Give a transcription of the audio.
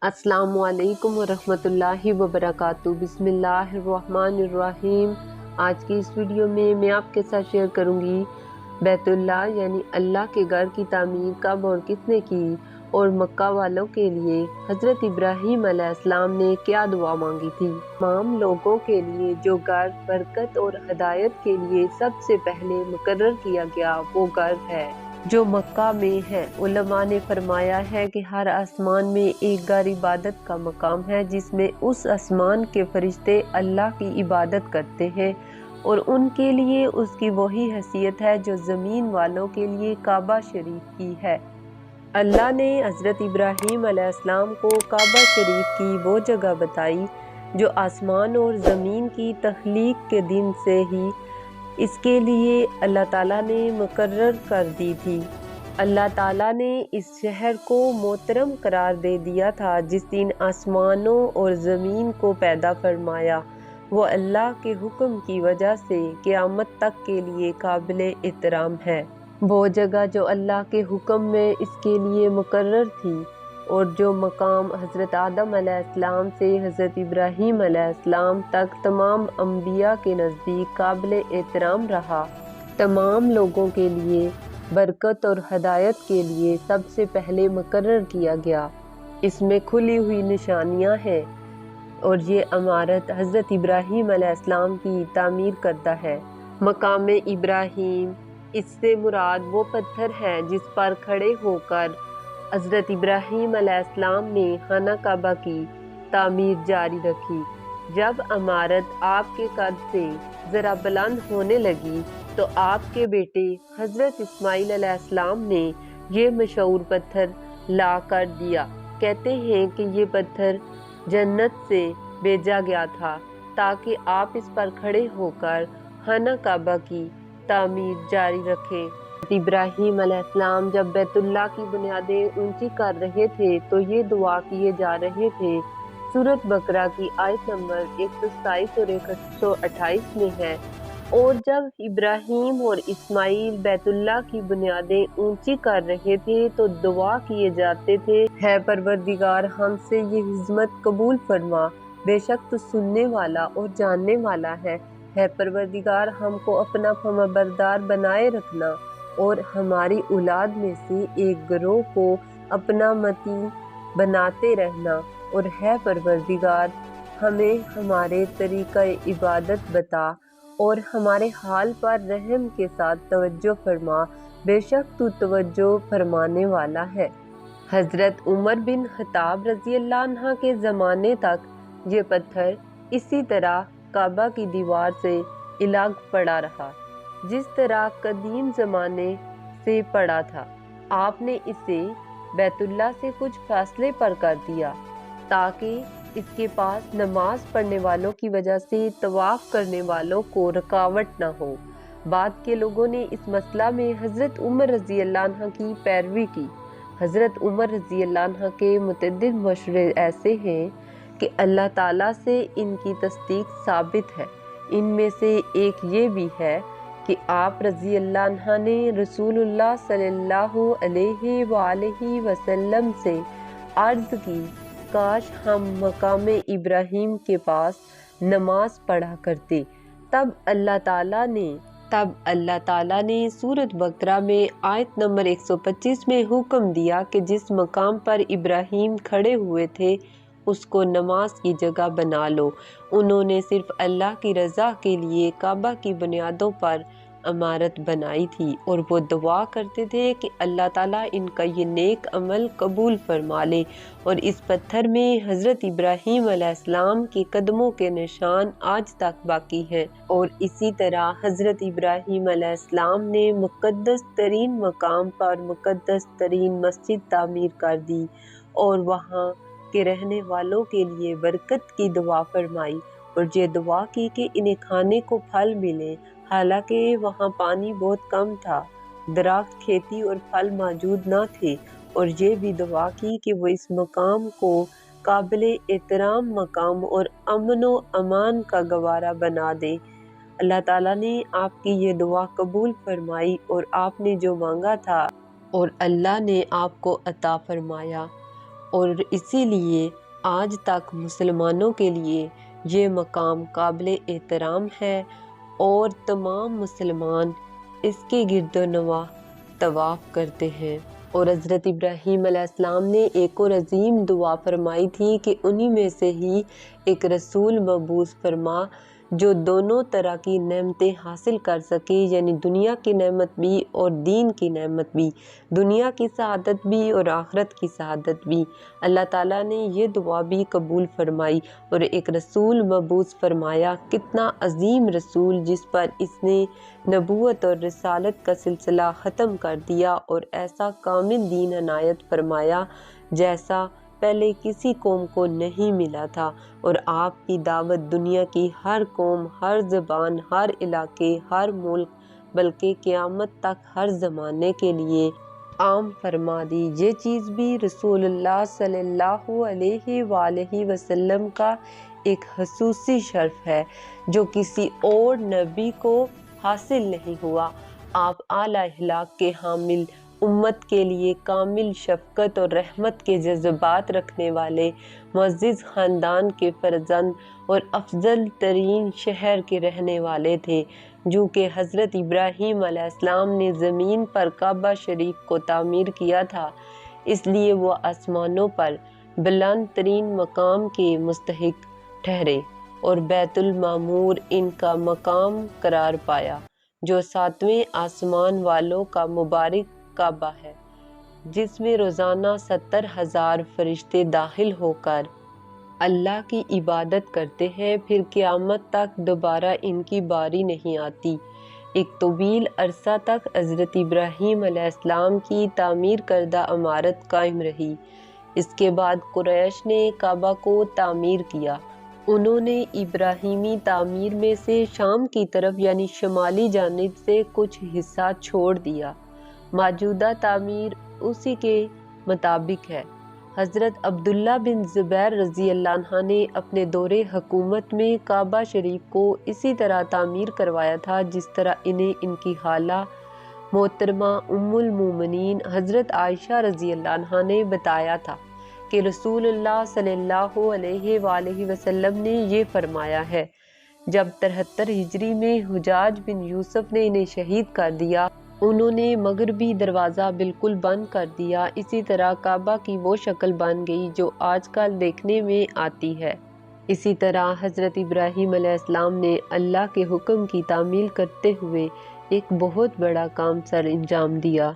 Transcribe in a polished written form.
अस्सलामु अलैकुम वरहमतुल्लाहि वबरकातुहू। बिस्मिल्लाहिर्रहमानिर्रहीम। आज की इस वीडियो में मैं आपके साथ शेयर करूंगी बैतुल्लाह यानी अल्लाह के घर की तामीर कब और किसने की, और मक्का वालों के लिए हज़रत इब्राहीम अलैहिस्सलाम ने क्या दुआ मांगी थी। तमाम लोगों के लिए जो घर बरकत और हिदायत के लिए सबसे पहले मुकर्रर किया गया वो घर है जो मक्का में है। उलमा ने फरमाया है कि हर आसमान में एक घर इबादत का मकाम है जिसमें उस आसमान के फरिश्ते अल्लाह की इबादत करते हैं और उनके लिए उसकी वही हैसियत है जो ज़मीन वालों के लिए काबा शरीफ की है। अल्लाह ने हज़रत इब्राहीम अलैहिस्सलाम को काबा शरीफ की वो जगह बताई जो आसमान और ज़मीन की तख्लीक के दिन से ही इसके लिए अल्लाह ताला ने मुकर्रर कर दी थी। अल्लाह ताला ने इस शहर को मोहतरम करार दे दिया था जिस दिन आसमानों और ज़मीन को पैदा फरमाया। वो अल्लाह के हुक्म की वजह से क़यामत तक के लिए काबिल एहतराम है। वो जगह जो अल्लाह के हुक्म में इसके लिए मुकर्रर थी और जो मकाम हज़रत आदम अलैहिस्सलाम से हज़रत इब्राहीम अलैहिस्सलाम तक तमाम अम्बिया के नज़दीक काबिल एहतराम रहा। तमाम लोगों के लिए बरकत और हदायत के लिए सबसे पहले मुकर्रर किया गया। इसमें खुली हुई निशानियां हैं और ये इमारत हज़रत इब्राहीम अलैहिस्सलाम की तामीर करता है। मकाम इब्राहीम, इससे मुराद वो पत्थर है जिस पर खड़े होकर हज़रत इब्राहीम अलैहिस्सलाम ने खाना काबा की तामीर जारी रखी। जब इमारत आपके कद से ज़रा बुलंद होने लगी तो आपके बेटे हज़रत इस्माइल अलैहिस्सलाम ने ये मशहूर पत्थर ला कर दिया। कहते हैं कि ये पत्थर जन्नत से भेजा गया था ताकि आप इस पर खड़े होकर खाना काबा की तामीर जारी रखें। इब्राहीम अलैहिस्सलाम जब बैतुल्लाह की बुनियादें ऊंची कर रहे थे तो ये दुआ किए जा रहे थे। सूरत बकरा की आयत नंबर 127 और 128 में है, और जब इब्राहीम और इस्माइल बैतुल्लाह की बुनियादें ऊंची कर रहे थे तो दुआ किए जाते थे, है परवरदिगार हमसे ये हिज़मत कबूल फरमा, बेशक तू सुनने वाला और जानने वाला है परवरदिगार हमको अपना फरमाबरदार बनाए रखना और हमारी औलाद में से एक गिरोह को अपना मतीन बनाते रहना, और है परवरदिगार हमें हमारे तरीक़ा इबादत बता और हमारे हाल पर रहम के साथ तवज्जो फरमा, बेशक तू तवज्जो फरमाने वाला है। हज़रत उमर बिन खत्ताब रज़ी अल्लाह अन्हा के ज़माने तक ये पत्थर इसी तरह काबा की दीवार से अलग पड़ा रहा जिस तरह कदीम ज़माने से पड़ा था। आपने इसे बैतुल्लाह से कुछ फासले पर कर दिया ताकि इसके पास नमाज पढ़ने वालों की वजह से तवाफ़ करने वालों को रुकावट न हो। बाद के लोगों ने इस मसला में हज़रत उमर रज़ी अल्लाह अन्हा की पैरवी की। हज़रत उमर रज़ी अल्लाह अन्हा के मुतअद्दिद मशवरे ऐसे हैं कि अल्लाह ताला से इनकी तस्दीक साबित है। इनमें से एक ये भी है कि आप रज़ी अल्लाह अन्हा ने रसूलुल्लाह सल्लल्लाहु अलैहि वसल्लम से अर्ज़ की, काश हम मकाम इब्राहीम के पास नमाज पढ़ा करते। तब अल्लाह ताला ने सूरत बकरा में आयत नंबर 125 में हुक्म दिया कि जिस मकाम पर इब्राहीम खड़े हुए थे उसको नमाज की जगह बना लो। उन्होंने सिर्फ अल्लाह की रज़ा के लिए काबा की बुनियादों पर इमारत बनाई थी और वो दुआ करते थे कि अल्लाह ताला इनका ये नेक अमल कबूल फरमा ले। और इस पत्थर में हज़रत इब्राहीम अलैहिस्सलाम के कदमों के निशान आज तक बाकी हैं। और इसी तरह हज़रत इब्राहीम अलैहिस्सलाम ने मुक़द्दस तरीन मकाम पर मुक़द्दस तरीन मस्जिद तामीर कर दी और वहाँ के रहने वालों के लिए बरकत की दुआ फरमाई और ये दुआ की कि इन्हें खाने को फल मिले। हालांकि वहाँ पानी बहुत कम था, दरख्त, खेती और फल मौजूद न थे, और ये भी दुआ की कि वो इस मकाम को काबिल एहतराम मकाम और अमन व अमान का गवारा बना दे। अल्लाह ताला ने आपकी ये दुआ कबूल फरमाई और आपने जो मांगा था और अल्लाह ने आपको अता फरमाया। اور اسی لیے آج تک مسلمانوں کے لیے یہ مقام قابل احترام ہے اور تمام مسلمان اس کے گرد و نواح طواف کرتے ہیں۔ اور حضرت ابراہیم علیہ السلام نے ایک اور عظیم دعا فرمائی تھی کہ انہی میں سے ہی ایک رسول مبعوث فرما جو دونوں طرح کی نعمتیں حاصل کر سکے، یعنی دنیا کی نعمت بھی اور دین کی نعمت بھی، دنیا کی سعادت بھی اور آخرت کی سعادت بھی۔ اللہ تعالیٰ نے یہ دعا بھی قبول فرمائی اور ایک رسول مبعوث فرمایا۔ کتنا عظیم رسول جس پر اس نے نبوت اور رسالت کا سلسلہ ختم کر دیا اور ایسا کامل دین عنایت فرمایا جیسا پہلے کسی قوم کو نہیں ملا تھا، اور آپ کی دعوت دنیا کی ہر قوم، ہر زبان، ہر علاقے، ہر ملک، بلکہ قیامت تک ہر زمانے کے لیے عام فرما دی۔ یہ چیز بھی رسول اللہ صلی اللہ علیہ وآلہ وسلم کا ایک خصوصی شرف ہے جو کسی اور نبی کو حاصل نہیں ہوا۔ آپ اعلیٰ اخلاق کے حامل، امت کے لیے کامل شفقت اور رحمت کے جذبات رکھنے والے، معزز خاندان کے فرزند اور افضل ترین شہر کے رہنے والے تھے، جو کہ حضرت ابراہیم علیہ السلام نے زمین پر کعبہ شریف کو تعمیر کیا تھا، اس لیے وہ آسمانوں پر بلند ترین مقام کے مستحق ٹھہرے اور بیت المعمور ان کا مقام قرار پایا، جو 7ویں آسمان والوں کا مبارک کعبہ ہے، جس میں روزانہ 70,000 فرشتے داخل ہو کر اللہ کی عبادت کرتے ہیں، پھر قیامت تک دوبارہ ان کی باری نہیں آتی۔ ایک طویل عرصہ تک حضرت ابراہیم علیہ السلام کی تعمیر کردہ عمارت قائم رہی۔ اس کے بعد قریش نے کعبہ کو تعمیر کیا۔ انہوں نے ابراہیمی تعمیر میں سے شام کی طرف یعنی شمالی جانب سے کچھ حصہ چھوڑ دیا۔ موجودہ تعمیر اسی کے مطابق ہے۔ حضرت عبداللہ بن زبیر رضی اللہ عنہ نے اپنے دور حکومت میں کعبہ شریف کو اسی طرح تعمیر کروایا تھا جس طرح انہیں ان کی خالہ محترمہ ام المومنین حضرت عائشہ رضی اللہ عنہ نے بتایا تھا کہ رسول اللہ صلی اللہ علیہ وآلہ وسلم نے یہ فرمایا ہے، جب 73 ہجری میں حجاج بن یوسف نے انہیں شہید کر دیا، انہوں نے مغربی دروازہ بالکل بند کر دیا، اسی طرح کعبہ کی وہ شکل بن گئی جو آج کل دیکھنے میں آتی ہے۔ اسی طرح حضرت ابراہیم علیہ السلام نے اللہ کے حکم کی تعمیل کرتے ہوئے ایک بہت بڑا کام سر انجام دیا۔